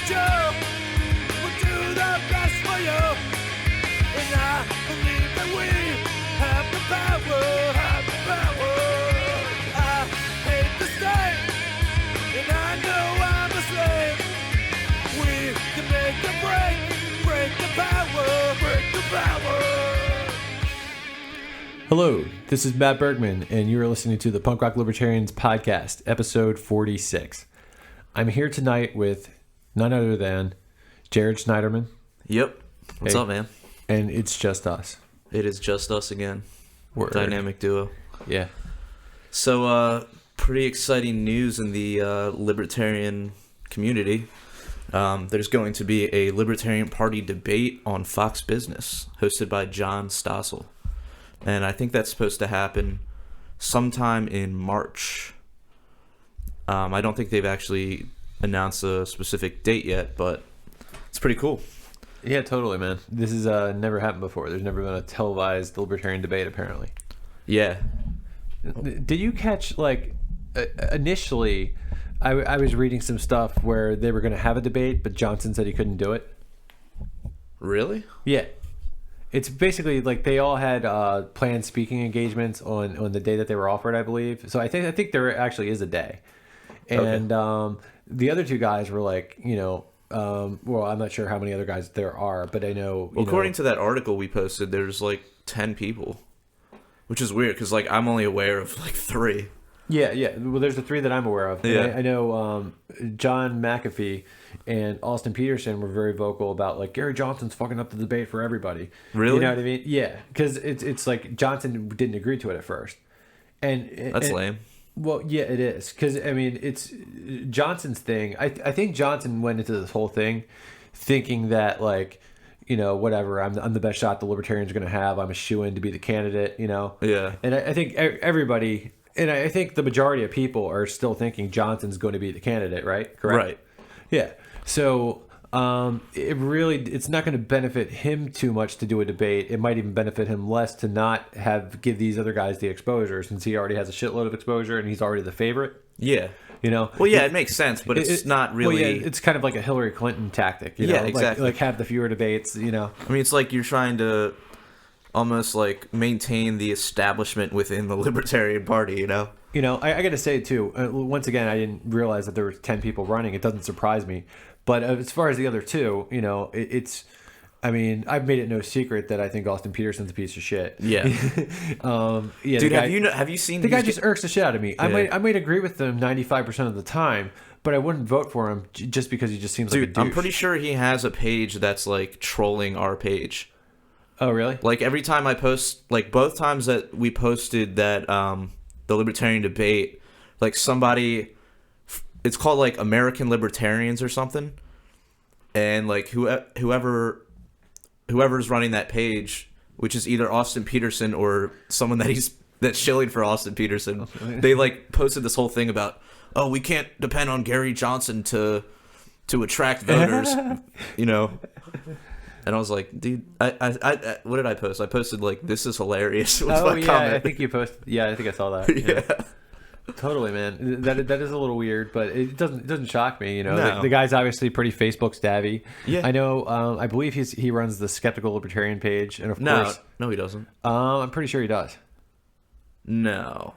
show. We'll do the best for you. And I believe that we have the power, have the power. I hate the state, and I know I'm a slave. We can make a break the power, break the power. Hello, this is Matt Bergman, and you are listening to the Punk Rock Libertarians Podcast, episode 46. I'm here tonight with none other than Jared Schneiderman. Yep. What's up, man? And it's just us. It is just us again. We're dynamic duo. Yeah. So, pretty exciting news in the libertarian community. There's going to be a Libertarian Party debate on Fox Business, hosted by John Stossel. And I think that's supposed to happen sometime in March. I don't think they've actually announced a specific date yet, but it's pretty cool. Yeah, totally, man. This has never happened before. There's never been a televised Libertarian debate, apparently. Yeah. Did you catch, initially, I was reading some stuff where they were going to have a debate, but Johnson said he couldn't do it? Really? Yeah. It's basically like they all had planned speaking engagements on the day that they were offered, I believe. So I think there actually is a day. And the other two guys were like, well, I'm not sure how many other guys there are, but I know. According to that article we posted, there's 10 people, which is weird because I'm only aware of 3. Yeah. Well, there's the 3 that I'm aware of. Yeah. I know John McAfee and Austin Peterson were very vocal about Gary Johnson's fucking up the debate for everybody. Really? You know what I mean? Yeah, because it's like Johnson didn't agree to it at first, and that's lame. Well, yeah, it is because it's Johnson's thing. I think Johnson went into this whole thing thinking that whatever, I'm the best shot the Libertarians are going to have. I'm a shoo-in to be the candidate. Yeah. And I think everybody. And I think the majority of people are still thinking Johnson's going to be the candidate, right? Correct? Right. Yeah. So it's not going to benefit him too much to do a debate. It might even benefit him less to not give these other guys the exposure, since he already has a shitload of exposure and he's already the favorite. Yeah. Well, yeah, it makes sense, but it's not really. Well, yeah, it's kind of like a Hillary Clinton tactic. Yeah, exactly. Like have the fewer debates. I mean, it's like you're trying to almost maintain the establishment within the Libertarian Party, I got to say too, once again, I didn't realize that there were 10 people running. It doesn't surprise me. But as far as the other 2, I've made it no secret that I think Austin Peterson's a piece of shit. Yeah. Dude, have you seen the guy just irks the shit out of me. Yeah. I might agree with him 95% of the time, but I wouldn't vote for him just because he just seems like a douche. I'm pretty sure he has a page that's trolling our page. Oh, really? Every time I post, both times that we posted that the Libertarian Debate, somebody, it's called American Libertarians or something, and whoever's running that page, which is either Austin Peterson or someone that's shilling for Austin Peterson, they posted this whole thing about, oh, we can't depend on Gary Johnson to attract voters, And I was like, dude, I what did I post? I posted this is hilarious. Comment. I think you posted. Yeah, I think I saw that. Yeah. Totally, man. That is a little weird, but it doesn't shock me. No. The guy's obviously pretty Facebook savvy. Yeah. I know. I believe he runs the Skeptical Libertarian page, and of course, no, he doesn't. I'm pretty sure he does. No.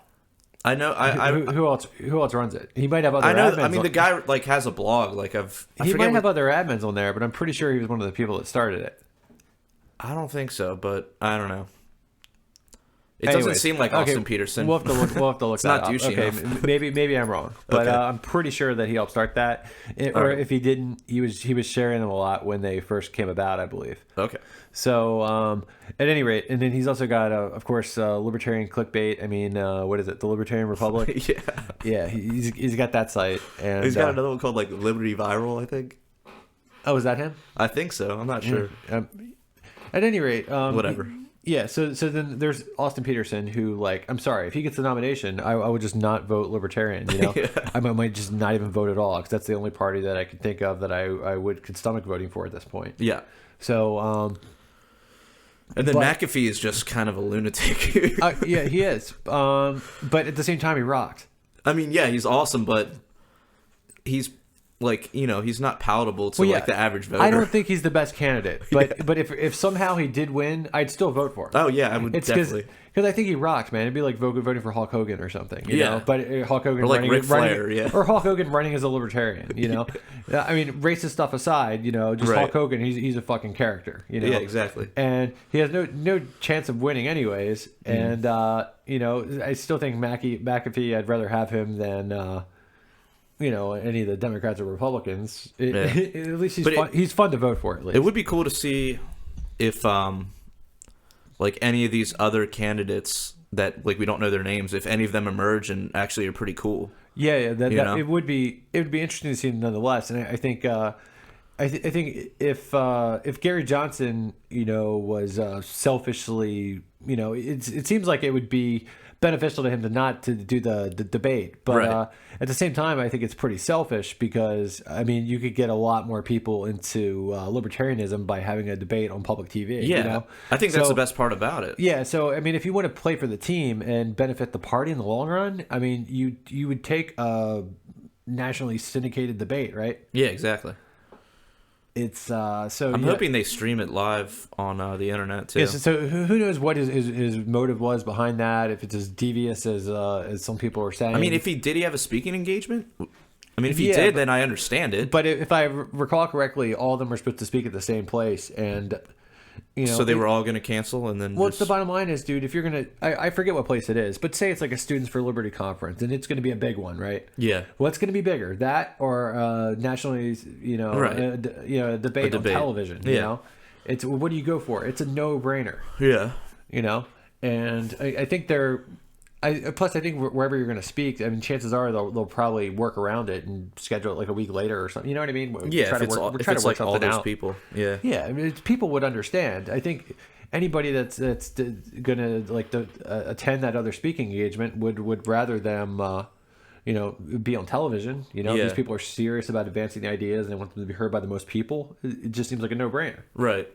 I know. Who else runs it? He might have other. Admins the guy has a blog. He might have other admins on there, but I'm pretty sure he was one of the people that started it. I don't think so, but I don't know. It doesn't seem like Austin Peterson. We'll have to look. It's that not douchey enough. Maybe I'm wrong, but I'm pretty sure that he helped start that. If he didn't, he was sharing them a lot when they first came about, I believe. Okay. So at any rate, and then he's also got of course Libertarian Clickbait. What is it? The Libertarian Republic. Yeah. He's got that site, and he's got another one called Liberty Viral, I think. Oh, is that him? I think so. I'm not sure. At any rate, whatever. Yeah, so then there's Austin Peterson, who, I'm sorry, if he gets the nomination, I would just not vote Libertarian, Yeah. I might just not even vote at all, because that's the only party that I could think of that I could stomach voting for at this point. Yeah. So, and then McAfee is just kind of a lunatic. Yeah, he is. But at the same time, he rocked. Yeah, he's awesome, but he's like, he's not palatable to like the average voter. I don't think he's the best candidate, but if somehow he did win, I'd still vote for him. Oh yeah, I would definitely. Because I think he rocks, man. It'd be like voting for Hulk Hogan or something, you know? But Hulk Hogan or like Ric Flair, or Hulk Hogan running as a libertarian, you know? I mean, racist stuff aside, just Hulk Hogan, he's a fucking character, you know? Yeah, exactly. And he has no chance of winning anyways. And, I still think McAfee, I'd rather have him than, any of the Democrats or Republicans. At least he's fun to vote for, at least. It would be cool to see if, like any of these other candidates that like we don't know their names, if any of them emerge and actually are pretty cool. Yeah, it would be interesting to see nonetheless. And I think I think if Gary Johnson was selfishly it seems like it would be beneficial to him to do the debate, but at the same time I think it's pretty selfish because I mean you could get a lot more people into libertarianism by having a debate on public TV. I think that's the best part about it. Yeah, so I mean if you want to play for the team and benefit the party in the long run, I mean you would take a nationally syndicated debate, right? Yeah, exactly. It's so I'm hoping they stream it live on the internet too. Yeah, so who knows what his motive was behind that? If it's as devious as some people are saying. I mean, did he have a speaking engagement? I mean, if he did, then I understand it. But if I recall correctly, all of them were supposed to speak at the same place, and so they were all going to cancel, and then. Well, the bottom line is, dude, if you're gonna, I forget what place it is, but say it's like a Students for Liberty conference, and it's going to be a big one, right? Yeah. What's going to be bigger, that or nationally, a debate on television? Yeah. It's what do you go for? It's a no-brainer. Yeah. And I think they're. Plus, I think wherever you're going to speak, I mean, chances are they'll probably work around it and schedule it like a week later or something. You know what I mean? Yeah, if it's like all those people. Yeah. Yeah, I mean, people would understand. I think anybody that's going to attend that other speaking engagement would rather them, be on television. These people are serious about advancing the ideas and they want them to be heard by the most people. It just seems like a no-brainer. Right.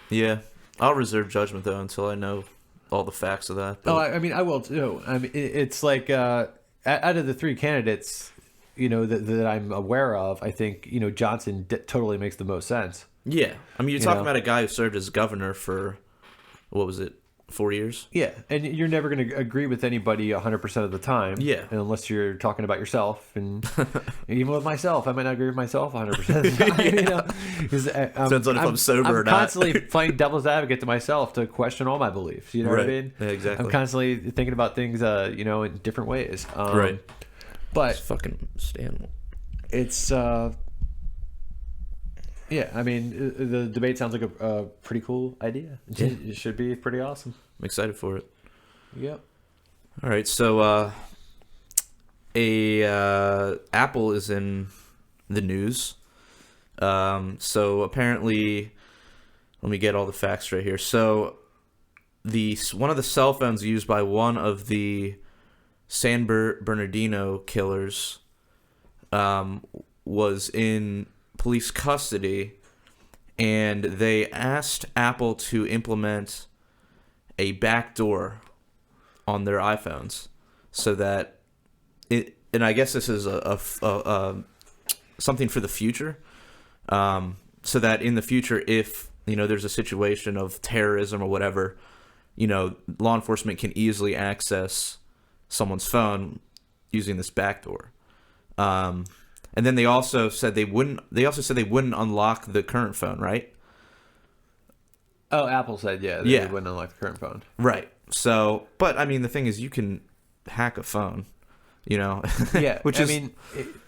Yeah. I'll reserve judgment though until I know all the facts of that. But... Oh, I mean, I will too. I mean, it's like out of the three candidates, that I'm aware of, I think Johnson totally makes the most sense. Yeah, I mean, you're talking about a guy who served as governor for 4 years? Yeah, and you're never going to agree with anybody 100% of the time. Yeah, unless you're talking about yourself, and even with myself, I might not agree with myself 100% of the time. Depends on if I'm sober or not. I'm constantly playing devil's advocate to myself to question all my beliefs. You know what I mean? Yeah, exactly. I'm constantly thinking about things, in different ways. Right. But it's fucking Stan. It's. Yeah, I mean, the debate sounds like a pretty cool idea. It should be pretty awesome. I'm excited for it. Yep. All right, so Apple is in the news. So apparently, let me get all the facts straight here. So one of the cell phones used by one of the San Bernardino killers was in police custody, and they asked Apple to implement a backdoor on their iPhones so that it, and I guess this is a something for the future, so that in the future, if there's a situation of terrorism or whatever, law enforcement can easily access someone's phone using this backdoor. And then they also said they wouldn't unlock the current phone, right? Oh, Apple said they wouldn't unlock the current phone. Right. So, but I mean, the thing is, you can hack a phone, Yeah. Which I mean,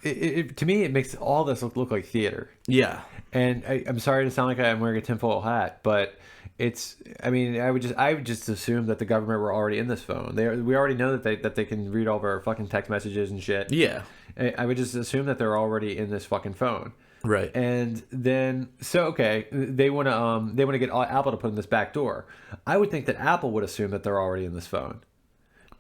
to me, it makes all this look like theater. Yeah. And I'm sorry to sound like I'm wearing a tinfoil hat, but it's. I mean, I would just assume that the government were already in this phone. We already know that they can read all of our fucking text messages and shit. Yeah. I would just assume that they're already in this fucking phone. Right. And then, they want to get Apple to put in this back door. I would think that Apple would assume that they're already in this phone.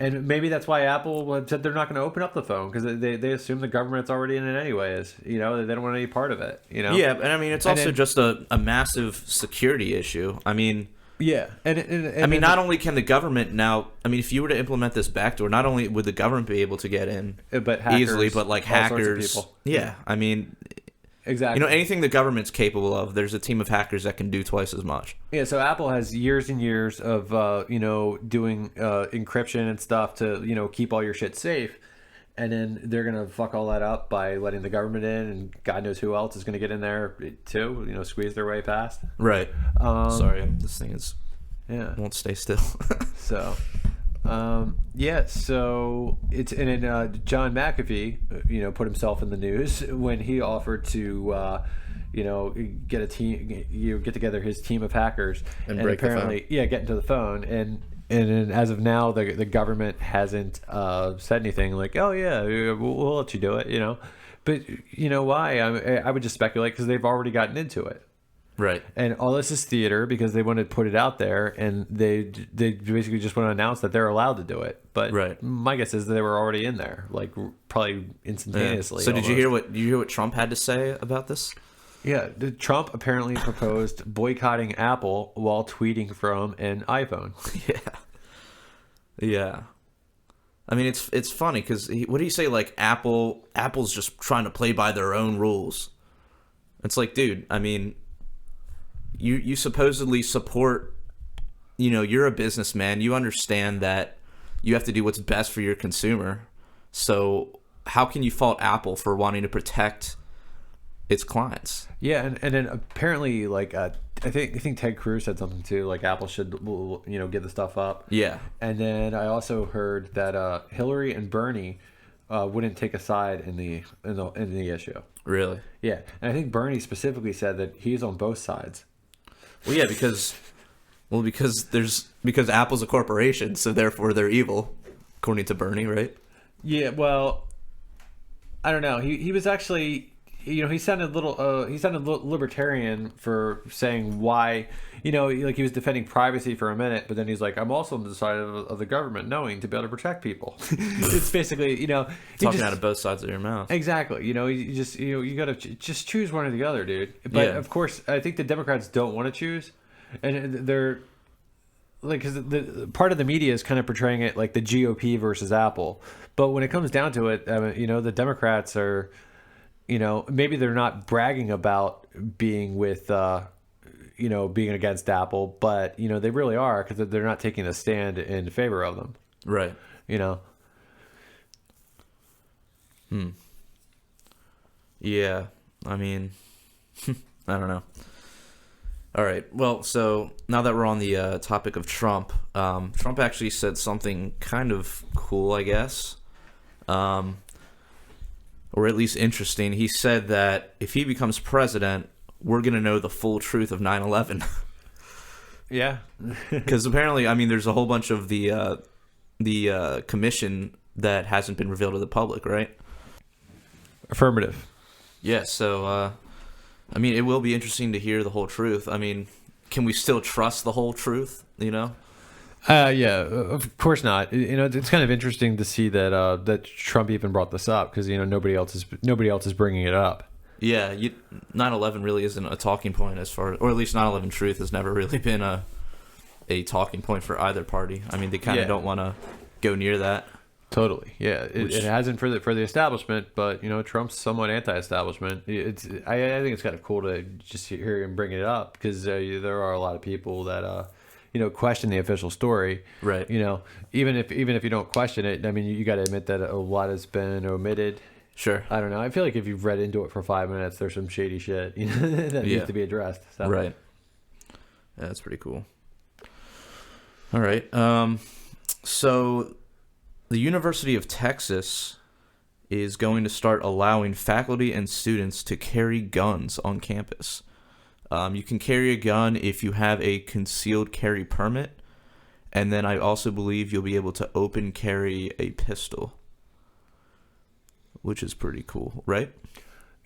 And maybe that's why Apple said they're not going to open up the phone, because they assume the government's already in it anyways. They don't want any part of it. Yeah, and I mean, it's also just a massive security issue. I mean... Yeah, and I mean, not only can the government now. I mean, if you were to implement this backdoor, not only would the government be able to get in but hackers, easily, but like hackers. Sorts of people. Yeah, I mean, Exactly. You know, anything the government's capable of, there's a team of hackers that can do twice as much. Yeah, so Apple has years and years of, doing encryption and stuff to, keep all your shit safe. And then they're going to fuck all that up by letting the government in, and God knows who else is going to get in there too, squeeze their way past. Right. Sorry, this thing won't stay still. So, so it's, and then John McAfee, put himself in the news when he offered to, get a team, get together his team of hackers and break apparently, the phone. Get into the phone. And as of now, the government hasn't said anything like, oh yeah, we'll let you do it, But why? I would just speculate because they've already gotten into it. Right. And all this is theater because they want to put it out there, and they basically just want to announce that they're allowed to do it. But right. My guess is that they were already in there, like probably instantaneously. Yeah. So did you hear what Trump had to say about this? Yeah, Trump apparently proposed boycotting Apple while tweeting from an iPhone. Yeah. I mean, it's funny because what do you say? Like Apple's just trying to play by their own rules. It's like, dude, I mean, you supposedly support, you're a businessman. You understand that you have to do what's best for your consumer. So how can you fault Apple for wanting to protect its clients? Yeah, and then apparently, like, I think Ted Cruz said something too, like Apple should, give the stuff up. Yeah. And then I also heard that Hillary and Bernie wouldn't take a side in the issue. Really? Yeah, and I think Bernie specifically said that he's on both sides. Well, yeah, because Apple's a corporation, so therefore they're evil, according to Bernie, right? Yeah. Well, I don't know. He was actually. He sounded libertarian for saying why, like he was defending privacy for a minute, but then he's like, I'm also on the side of the government, knowing to be able to protect people. It's basically, talking out of both sides of your mouth. Exactly. You got to just choose one or the other, dude. But of course, I think the Democrats don't want to choose, and they're like, because the part of the media is kind of portraying it like the GOP versus Apple, but when it comes down to it, the Democrats are. Maybe they're not bragging about being with, being against Apple, but, they really are because they're not taking a stand in favor of them. Right. Yeah. I mean, I don't know. All right. Well, so now that we're on the topic of Trump, Trump actually said something kind of cool, I guess. Or at least interesting. He said that if he becomes president, we're going to know the full truth of 9/11. Yeah. Because apparently, I mean, there's a whole bunch of the commission that hasn't been revealed to the public, right? Affirmative. Yeah, so, I mean, it will be interesting to hear the whole truth. I mean, can we still trust the whole truth, Yeah, of course not. It's kind of interesting to see that that Trump even brought this up because nobody else is bringing it up. Yeah, 9/11 really isn't a talking point or at least 9/11 truth has never really been a talking point for either party. I mean, they kind of don't want to go near that. Totally, yeah. It hasn't for the establishment, but Trump's somewhat anti-establishment. I think it's kind of cool to just hear him bring it up because there are a lot of people that. Question the official story. Right. Even if you don't question it, I mean, you got to admit that a lot has been omitted. Sure. I don't know. I feel like if you've read into it for 5 minutes, there's some shady shit that needs to be addressed. So. Right. Yeah, that's pretty cool. All right. So the University of Texas is going to start allowing faculty and students to carry guns on campus. You can carry a gun if you have a concealed carry permit, and then I also believe you'll be able to open carry a pistol, which is pretty cool, right?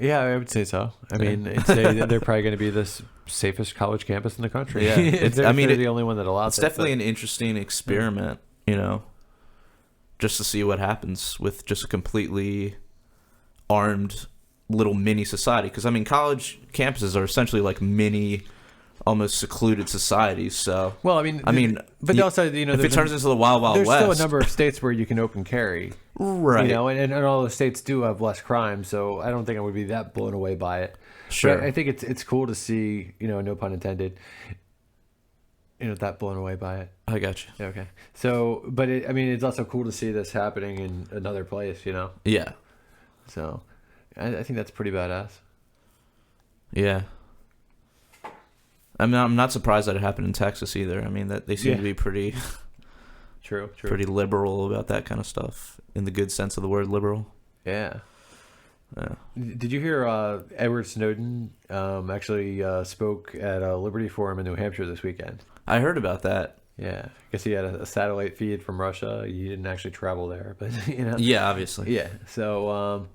Yeah, I would say so. I mean, they're probably going to be the safest college campus in the country. Yeah, they're the only one that allows it. It's definitely an interesting experiment, just to see what happens with just a completely armed little mini society. Because I mean, college campuses are essentially like mini, almost secluded societies. So well, but also if it turns into the Wild Wild West, there's still a number of states where you can open carry, right? And all the states do have less crime, so I don't think I would be that blown away by it. Sure. But I think it's cool to see, no pun intended, that blown away by it. I got you. Yeah, okay. So, but it's also cool to see this happening in another place, Yeah. So, I think that's pretty badass. Yeah. I mean, I'm not surprised that it happened in Texas either. I mean, that they seem to be pretty, true, pretty liberal about that kind of stuff, in the good sense of the word liberal. Yeah. Yeah. Did you hear Edward Snowden actually spoke at a Liberty Forum in New Hampshire this weekend? I heard about that. Yeah, I guess he had a satellite feed from Russia. He didn't actually travel there, but Yeah, obviously. Yeah. So,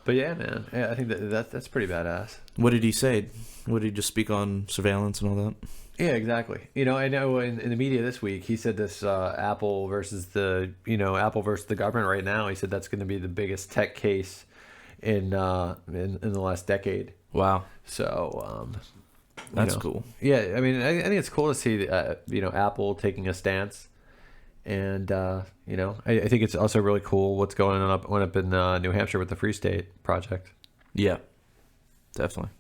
but yeah, man, I think that's pretty badass. What did he say? What did he just speak on surveillance and all that? Yeah, exactly. I know in the media this week he said this Apple versus the government right now. He said that's going to be the biggest tech case in the last decade. Wow. So that's cool. Yeah, I think it's cool to see Apple taking a stance, and I think it's also really cool what's going on up in New Hampshire with the Free State Project. Yeah, definitely.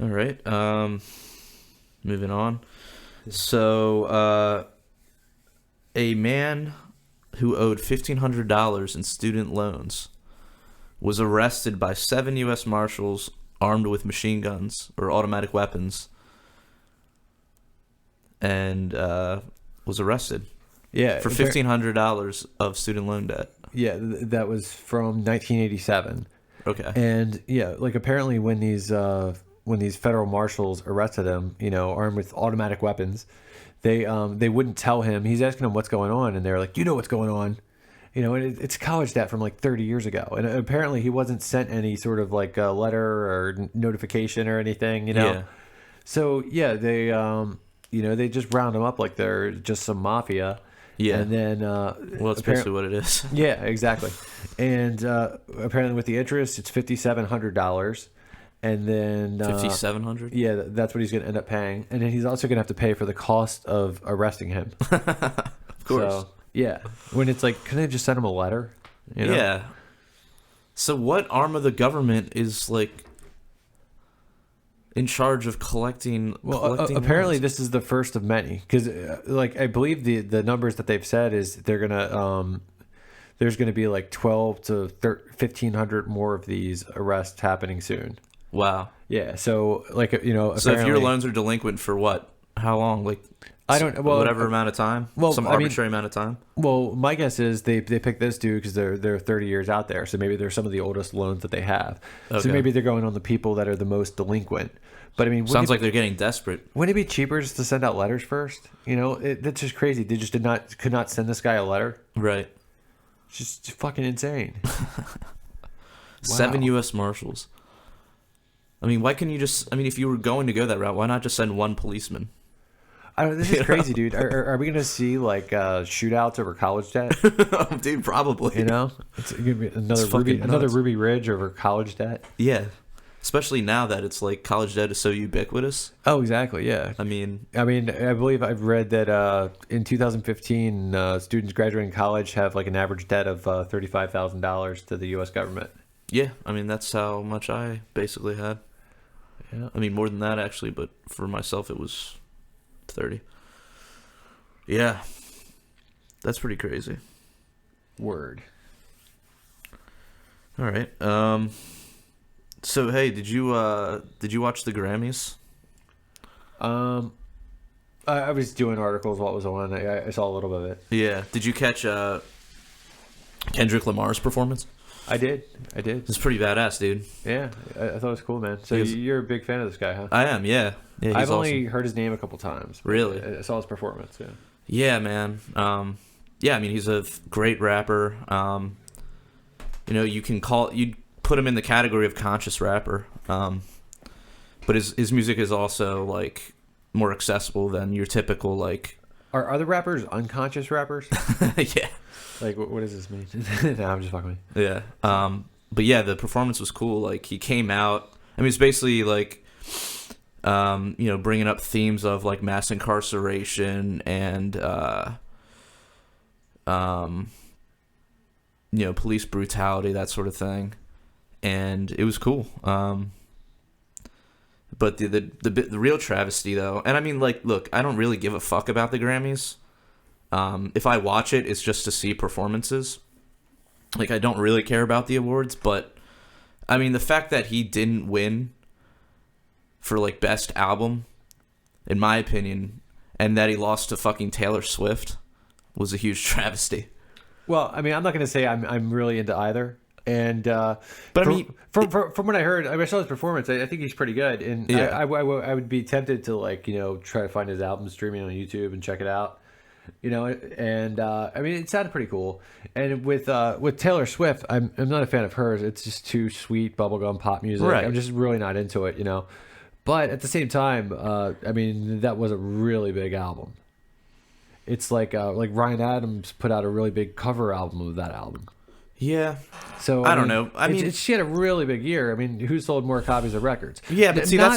All right. Moving on. So, a man who owed $1,500 in student loans was arrested by 7 U.S. Marshals armed with machine guns or automatic weapons, and was arrested. Yeah, for $1,500 of student loan debt. Yeah, that was from 1987. Okay. And yeah, like apparently when these federal marshals arrested him, armed with automatic weapons, they wouldn't tell him. He's asking them what's going on, and they're like, "You know what's going on." And it's college debt from like 30 years ago. And apparently he wasn't sent any sort of like a letter or notification or anything, Yeah. So yeah, they they just round them up like they're just some mafia. Yeah. And then well, that's basically what it is. Yeah, exactly. And apparently with the interest, it's $5,700. And then $5,700. Yeah, that's what he's going to end up paying. And then he's also going to have to pay for the cost of arresting him. Of course. So, yeah. When it's like, couldn't they just send him a letter? Yeah. So what arm of the government is like in charge of collecting? Apparently this is the first of many, because I believe the numbers that they've said is they're gonna there's gonna be like 12 to 1,500 more of these arrests happening soon. Wow. Yeah. So so if your loans are delinquent for what? How long? Like I don't. Well, whatever amount of time. Some arbitrary amount of time. Well, my guess is they picked this dude because they're 30 years out there. So maybe they're some of the oldest loans that they have. Okay. So maybe they're going on the people that are the most delinquent. But I mean, sounds like they're getting desperate. Wouldn't it be cheaper just to send out letters first? That's just crazy. They just could not send this guy a letter. Right. It's just fucking insane. 7 U.S. Marshals. I mean, why couldn't you just? I mean, if you were going to go that route, why not just send one policeman? This is crazy, dude. Are we gonna see like shootouts over college debt? Dude, probably. It's gonna be another Ruby Ridge over college debt. Yeah, especially now that it's like college debt is so ubiquitous. Oh, exactly. Yeah. I mean, I believe I've read that in 2015, students graduating college have like an average debt of $35,000 to the U.S. government. Yeah, I mean that's how much I basically had. Yeah. I mean more than that actually, but for myself it was 30. Yeah. That's pretty crazy. Word. All right. So hey, did you watch the Grammys? I was doing articles while it was on. I saw a little bit of it. Yeah. Did you catch Kendrick Lamar's performance? I did. It's pretty badass, dude. Yeah, I thought it was cool, man. So you're a big fan of this guy, huh? I am, yeah. He's I've only awesome. heard his name a couple times. Really? I saw his performance, yeah. Yeah, man. Yeah, I mean, he's a great rapper. You'd put him in the category of conscious rapper. But his music is also, like, more accessible than your typical, like... Are other rappers unconscious rappers? Yeah. Like, what does this mean? No, I'm just fucking with you. Yeah. But yeah, the performance was cool. Like, he came out. I mean, it's basically like, bringing up themes of like mass incarceration and, police brutality, that sort of thing. and it was cool. But the real travesty though, and I mean, like, look, I don't really give a fuck about the Grammys. If I watch it, it's just to see performances. Like, I don't really care about the awards, but I mean, the fact that he didn't win for like best album, in my opinion, and that he lost to fucking Taylor Swift was a huge travesty. Well, I mean, I'm not going to say I'm really into either. And but I mean, from what I heard, I mean, I saw his performance. I think he's pretty good, and yeah. I would be tempted to, like, you know, try to find his album streaming on YouTube and check it out. You know, and I mean, it sounded pretty cool. And with Taylor Swift, I'm not a fan of hers. It's just too sweet bubblegum pop music. Right. I'm just really not into it, you know. But at the same time, I mean, that was a really big album. It's like Ryan Adams put out a really big cover album of that album. Yeah. So I don't know. I mean, she had a really big year. I mean, who sold more copies of records? Yeah, but see, not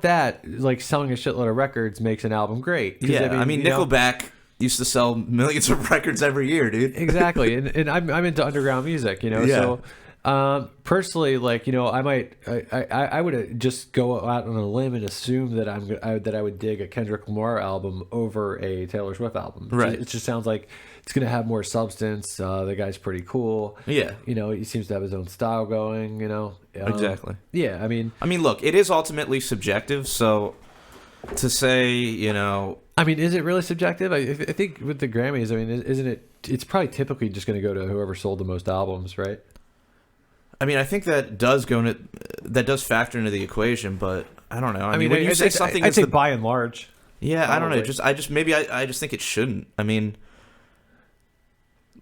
that like selling a shitload of records makes an album great. Yeah, I mean, Nickelback used to sell millions of records every year, dude. Exactly, and I'm into underground music, you know. Yeah. So personally, like, you know, I would just go out on a limb and assume that I would dig a Kendrick Lamar album over a Taylor Swift album. Right. It just sounds like it's gonna have more substance. The guy's pretty cool. Yeah. You know, he seems to have his own style going. You know. Exactly. Yeah. I mean, look, it is ultimately subjective. So to say, you know, I mean, is it really subjective? I think with the Grammys, I mean, isn't it? It's probably typically just going to go to whoever sold the most albums, right? I mean, I think that does factor into the equation, but I don't know. I mean, when you say something, I'd say by and large. Yeah, probably. I don't know. I just think it shouldn't. I mean,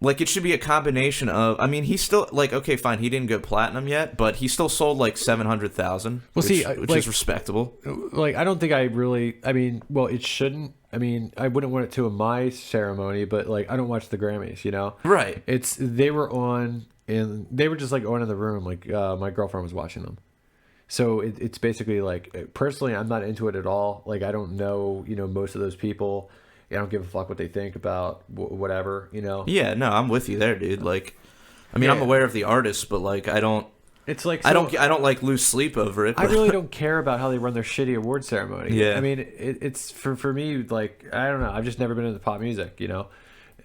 like, it should be a combination of. I mean, he's still, like, okay, fine, he didn't go platinum yet, but he still sold like 700,000, which is respectable. Like, I don't think I really. I mean, well, it shouldn't. I mean, I wouldn't want it to in my ceremony, but like, I don't watch the Grammys, you know. Right. They were on. And they were just like on in the room, like my girlfriend was watching them. So it's basically like, personally, I'm not into it at all. Like, I don't know, you know, most of those people. I don't give a fuck what they think about whatever, you know. Yeah, no, I'm with you there, dude. Like, I mean, I'm aware of the artists, but like, I don't. It's like, I don't like lose sleep over it. I really don't care about how they run their shitty award ceremony. Yeah. I mean, it's for me, like, I don't know. I've just never been into pop music, you know.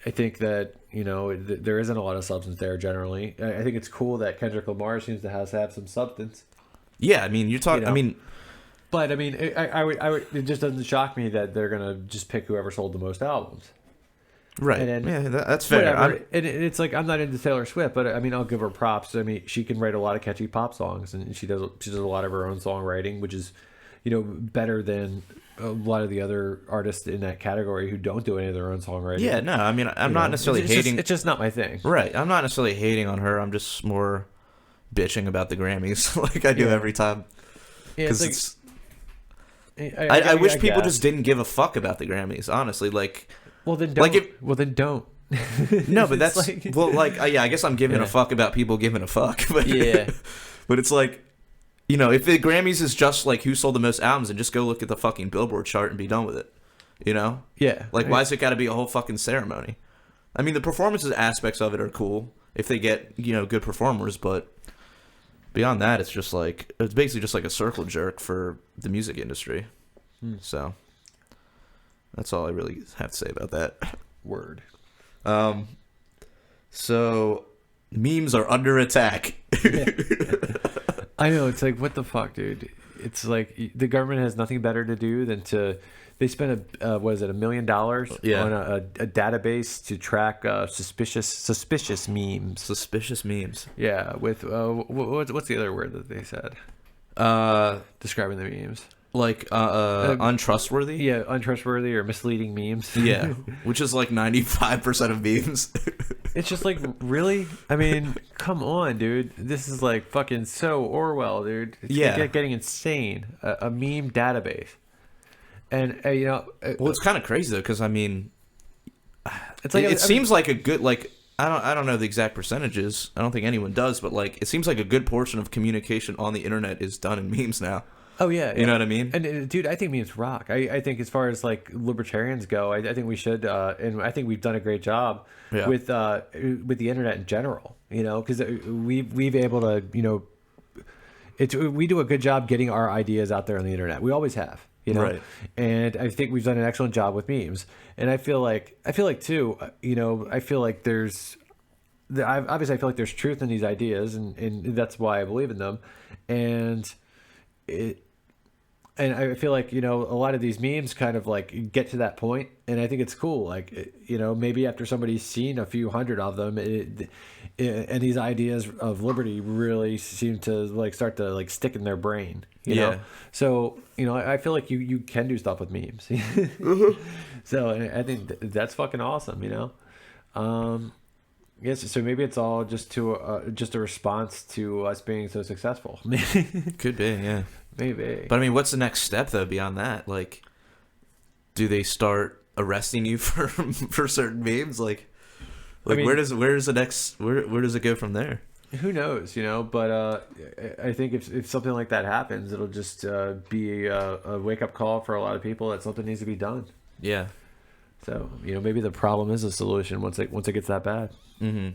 I think that, you know, there isn't a lot of substance there generally. I think it's cool that Kendrick Lamar seems to have some substance. Yeah, I mean, you're talking. You know? I mean, but I mean, I would. It just doesn't shock me that they're gonna just pick whoever sold the most albums. Right. And then, yeah, that's fair. And it's like, I'm not into Taylor Swift, but I mean, I'll give her props. I mean, she can write a lot of catchy pop songs, and she does a lot of her own songwriting, which is, you know, better than a lot of the other artists in that category who don't do any of their own songwriting. Yeah, no, I mean, I'm not necessarily hating. It's just not my thing. Right. I'm not necessarily hating on her. I'm just more bitching about the Grammys, like I do every time. Yeah, because I wish people just didn't give a fuck about the Grammys. Honestly, like. Well, then don't. Well, then don't. No, but that's like, well, like, yeah, I guess I'm giving a fuck about people giving a fuck. But yeah. But it's like, you know, if the Grammys is just like who sold the most albums, and just go look at the fucking Billboard chart and be done with it, you know? Yeah. Like, why is it got to be a whole fucking ceremony? I mean, the performances aspects of it are cool if they get, you know, good performers, but beyond that, it's just like, it's basically just like a circle jerk for the music industry. So that's all I really have to say about that. Word. So memes are under attack. I know, it's like, what the fuck, dude? It's like the government has nothing better to do than they spent $1 million on a database to track suspicious memes. Suspicious memes. Yeah, with what's the other word that they said? Describing the memes. Like untrustworthy? Yeah, untrustworthy or misleading memes. Yeah, which is like 95% of memes. It's just like, really? I mean, come on, dude. This is like fucking so Orwell, dude. It's getting insane. A meme database. And, you know... well, it's kind of crazy, though, because, I mean... It's like, it seems like a good, like... I don't know the exact percentages. I don't think anyone does, but, like, it seems like a good portion of communication on the internet is done in memes now. Oh yeah, You know what I mean? And dude, I think memes rock. I think as far as like libertarians go, I think we should, and I think we've done a great job with the internet in general. You know, because we've able to, you know, we do a good job getting our ideas out there on the internet. We always have. You know, Right. And I think we've done an excellent job with memes. And I feel like too, you know, I feel like obviously I feel like there's truth in these ideas, and that's why I believe in them. And I feel like, you know, a lot of these memes kind of like get to that point, and I think it's cool. Like, you know, maybe after somebody's seen a few hundred of them, and these ideas of liberty really seem to like start to like stick in their brain. You know? So, you know, I feel like you can do stuff with memes. So I think that's fucking awesome, you know? Yes. So maybe it's all just a response to us being so successful. Could be, yeah. Maybe. But I mean, what's the next step though beyond that? Like, do they start arresting you for certain memes? Like I mean, where does it go from there? Who knows, you know? But I think if something like that happens, it'll just be a wake up call for a lot of people that something needs to be done. Yeah. So, you know, maybe the problem is a solution once it gets that bad. Mm-hmm.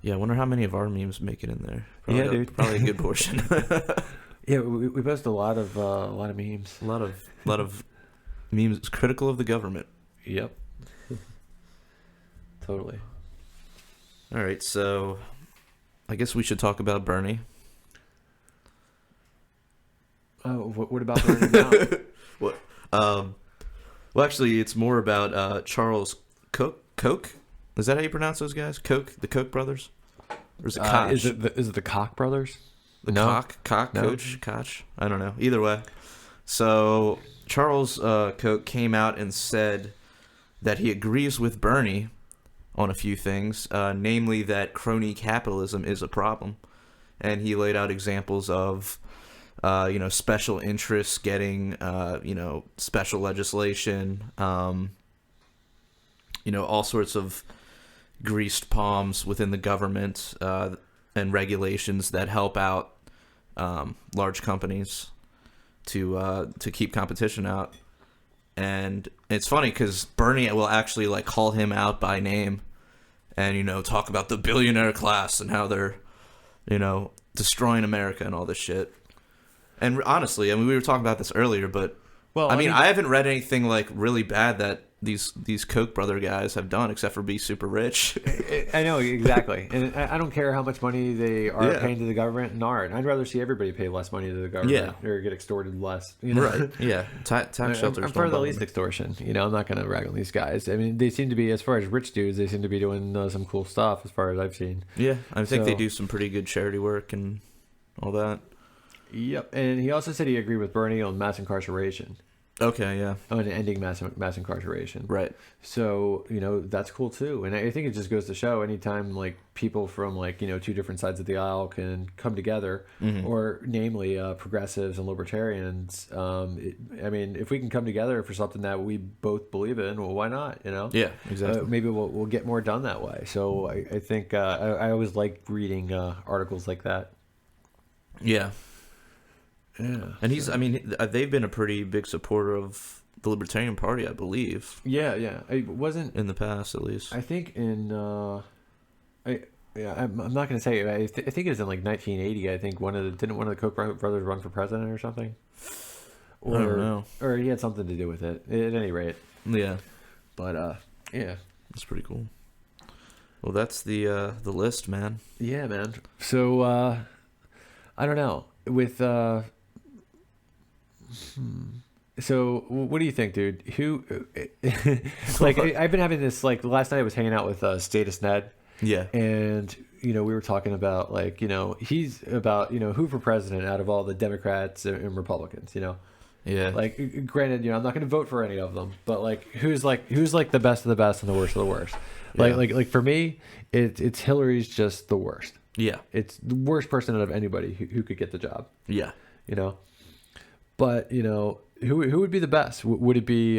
Yeah, I wonder how many of our memes make it in there. Probably, yeah, dude. Probably a good portion. Yeah, we post a lot of memes. A lot of memes critical of the government. Yep. Totally. All right, so I guess we should talk about Bernie. Oh, what about Bernie now? What? Well, actually, it's more about Charles Koch. Is that how you pronounce those guys? Koch, the Koch brothers, or is it Koch? Is it the Koch brothers? The Koch, No. Koch. I don't know. Either way, so Charles Koch came out and said that he agrees with Bernie on a few things, namely that crony capitalism is a problem, and he laid out examples of special interests getting special legislation, all sorts of greased palms within the government and regulations that help out large companies to keep competition out. And it's funny because Bernie will actually like call him out by name and, talk about the billionaire class and how they're, destroying America and all this shit. And honestly, I mean, we were talking about this earlier, but I mean, I haven't read anything like really bad that these Koch brother guys have done except for be super rich. I know, exactly. And I don't care how much money they are paying to the government and aren't. I'd rather see everybody pay less money to the government or get extorted less. Right. Yeah. Tax shelters. I'm for the least extortion. I'm not going to rag on these guys. I mean, they seem to be, as far as rich dudes, they seem to be doing some cool stuff as far as I've seen. Yeah. I think they do some pretty good charity work and all that. Yep. And he also said he agreed with Bernie on mass incarceration. Okay, yeah. On ending mass incarceration. Right. So, that's cool too. And I think it just goes to show anytime like people from like, two different sides of the aisle can come together, or namely progressives and libertarians. If we can come together for something that we both believe in, well, why not? Yeah, exactly. Maybe we'll get more done that way. So I think I always like reading articles like that. Yeah. Yeah, and they've been a pretty big supporter of the Libertarian Party, I believe. Yeah. It wasn't in the past, at least. I think in I'm not going to say. I think it was in like 1980. I think didn't one of the Koch brothers run for president or something? Or, I don't know. Or he had something to do with it. At any rate. Yeah. But yeah, that's pretty cool. Well, that's the list, man. Yeah, man. So I don't know with. So what do you think, dude? Who like I've been having this like last night I was hanging out with Status Ned. Yeah. And we were talking about like, he's about, who for president out of all the Democrats and Republicans, Yeah. Like granted, I'm not going to vote for any of them, but like who's the best of the best and the worst of the worst. Yeah. Like for me, it's Hillary's just the worst. Yeah. It's the worst person out of anybody who could get the job. Yeah. But, who would be the best? Would it be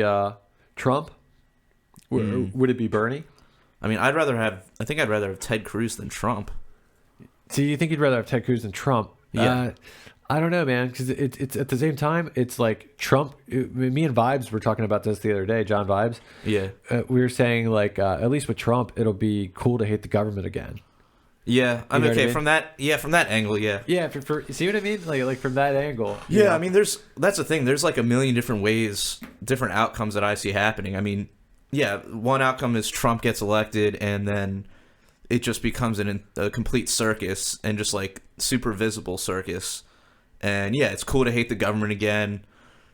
Trump? Would it be Bernie? I mean, I'd rather have Ted Cruz than Trump. So you think you'd rather have Ted Cruz than Trump? Yeah. I don't know, man, because it's at the same time, it's like Trump. Me and Vibes were talking about this the other day, John Vibes. Yeah. We were saying, like, at least with Trump, it'll be cool to hate the government again. Yeah, I mean, okay, I mean? from that angle, yeah. Yeah, for see what I mean? Like from that angle. Yeah, know? I mean, that's the thing. There's like a million different ways, different outcomes that I see happening. I mean, yeah, one outcome is Trump gets elected, and then it just becomes a complete circus, and just like super visible circus. And yeah, it's cool to hate the government again,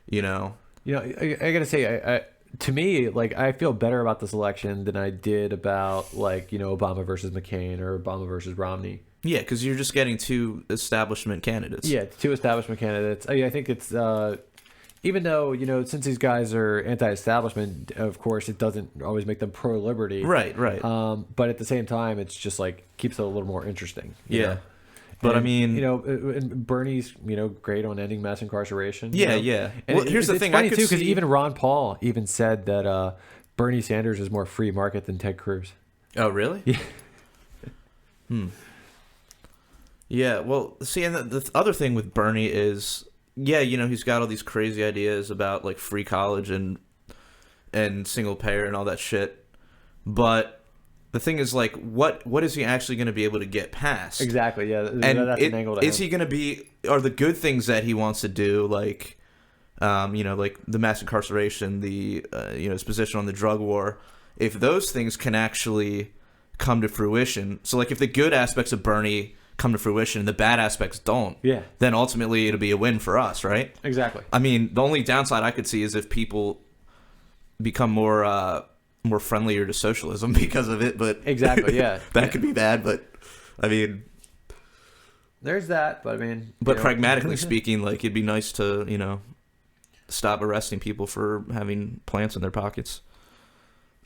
you know. You know, I gotta say, to me, like, I feel better about this election than I did about, like, you know, Obama versus McCain or Obama versus Romney. Yeah, because you're just getting two establishment candidates. Yeah, two establishment candidates. I think it's, even though, you know, since these guys are anti-establishment, of course, it doesn't always make them pro-liberty. Right. But at the same time, it's just, like, keeps it a little more interesting. You know? But and, I mean, you know, and Bernie's, you know, great on ending mass incarceration. Yeah, you know? yeah. And Well, here's the thing. Funny I could too, because see... even Ron Paul even said that Bernie Sanders is more free market than Ted Cruz. Oh, really? Yeah. Yeah. Well, see, and the other thing with Bernie is, yeah, you know, he's got all these crazy ideas about like free college and single payer and all that shit, but the thing is, like, what is he actually going to be able to get past? Exactly. Yeah. And that's an angle to is him. he going to be? Are the good things that he wants to do, like, you know, like the mass incarceration, the you know, his position on the drug war, if those things can actually come to fruition? So, like, if the good aspects of Bernie come to fruition and the bad aspects don't, Yeah. then ultimately it'll be a win for us, right? Exactly. I mean, the only downside I could see is if people become more friendlier to socialism because of it, but Exactly. Yeah. that could be bad. But I mean, There's that, but I mean, but you know. pragmatically speaking, like, it'd be nice to, you know, stop arresting people for having plants in their pockets.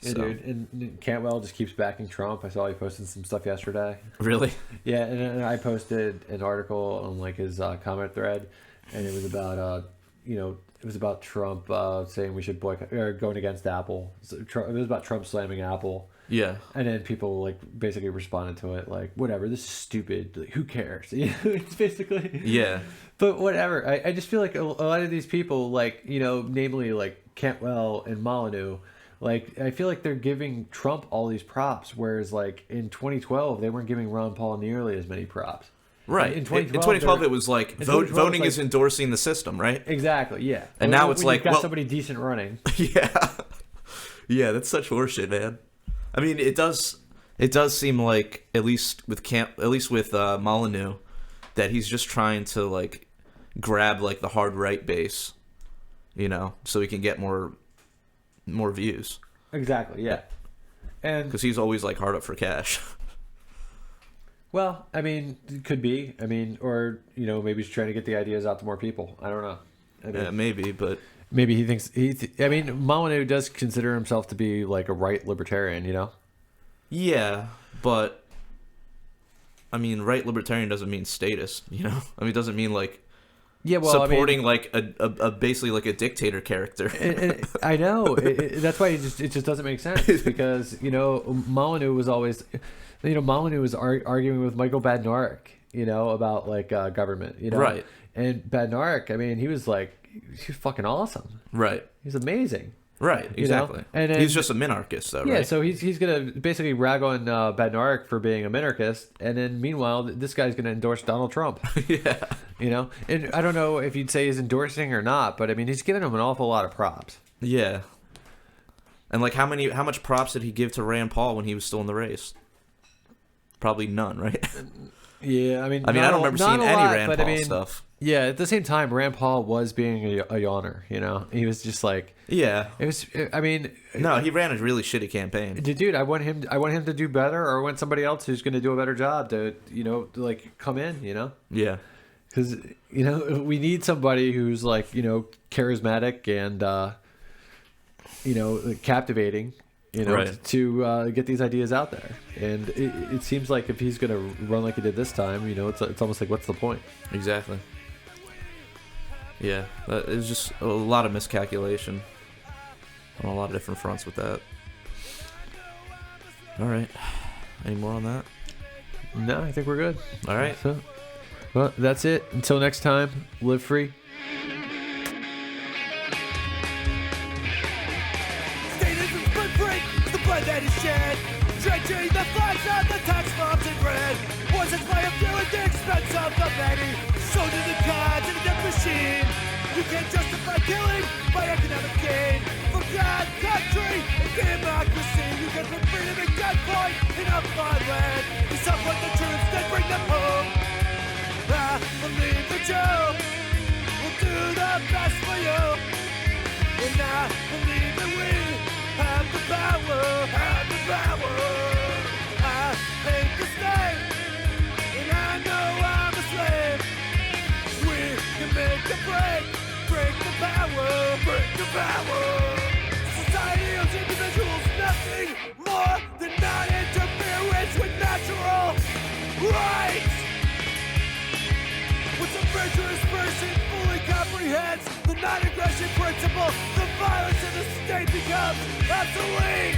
Yeah, dude, and Cantwell just keeps backing Trump. I saw he posted some stuff yesterday. Really? Yeah, and I posted an article on like his comment thread, and it was about you know, it was about Trump saying we should boycott or going against Apple. So it was about Trump slamming Apple. Yeah. And then people like basically responded to it like, whatever, this is stupid. Like, who cares? You know, it's basically. Yeah. But whatever. I just feel like a lot of these people, like, you know, namely like Cantwell and Molyneux, like, I feel like they're giving Trump all these props, whereas like in 2012 they weren't giving Ron Paul nearly as many props. Right. In 2012 it was like voting is endorsing the system, right? Exactly. Yeah. And now it's like, you've got somebody decent running. Yeah. Yeah, that's such horseshit, man. I mean, it does seem like, at least with Molyneux, that he's just trying to like grab like the hard right base, you know, so he can get more views. Exactly. Yeah. And because he's always like hard up for cash. Well, I mean, it could be. I mean, or, you know, maybe he's trying to get the ideas out to more people. I don't know. I mean, Yeah, maybe, but maybe he thinks I mean, Molyneux does consider himself to be like a right libertarian, you know? yeah, but I mean, right libertarian doesn't mean statist, you know? I mean, it doesn't mean like supporting like a basically like a dictator character. And I know. That's why it just doesn't make sense, because, you know, Molyneux was always, you know, Molyneux was arguing with Michael Badnarik, you know, about like government, you know? Right. And Badnarik, I mean, he was fucking awesome. Right. He's amazing. Right, exactly. You know? And then, he's just a minarchist, though, yeah, right? so he's gonna basically rag on Badnarik for being a minarchist, and then meanwhile this guy's gonna endorse Donald Trump. Yeah. You know, and I don't know if you'd say he's endorsing or not, but I mean, he's giving him an awful lot of props. Yeah. And like, how much props did he give to Rand Paul when he was still in the race? Probably none, right? Yeah, I mean, I don't remember seeing any Rand Paul stuff. Yeah, at the same time, Rand Paul was being a yawner. You know, he was just like, yeah. It was. I mean, no, he ran a really shitty campaign. Dude, I want him to do better, or I want somebody else who's going to do a better job to, you know, to like come in. You know. Yeah. Because, you know, we need somebody who's like, you know, charismatic and, you know, captivating. You know, right. to get these ideas out there. And it seems like if he's going to run like he did this time, you know, it's almost like, what's the point? Exactly. Yeah, it was just a lot of miscalculation on a lot of different fronts with that. All right. Any more on that? No, I think we're good. All right. So, Well, that's it. Until next time, live free. Statism's blood break is the blood that is shed. Drenching the flags of the tax bombs in red. Was its way of doing the expense of the many. So do the gods in a death machine. You can't justify killing by economic gain. For God, country, and democracy. You can put freedom at gunpoint in a foreign land. You support the troops, then bring them home. I believe that you will do the best for you. And I believe that we have the power, have the power. I hate the state, and I know I'm a slave. We can make a break the power, break the power. Society owes individuals nothing more than non-interference with natural rights. Once a virtuous person fully comprehends the non-aggression principle, the violence of the state becomes obsolete.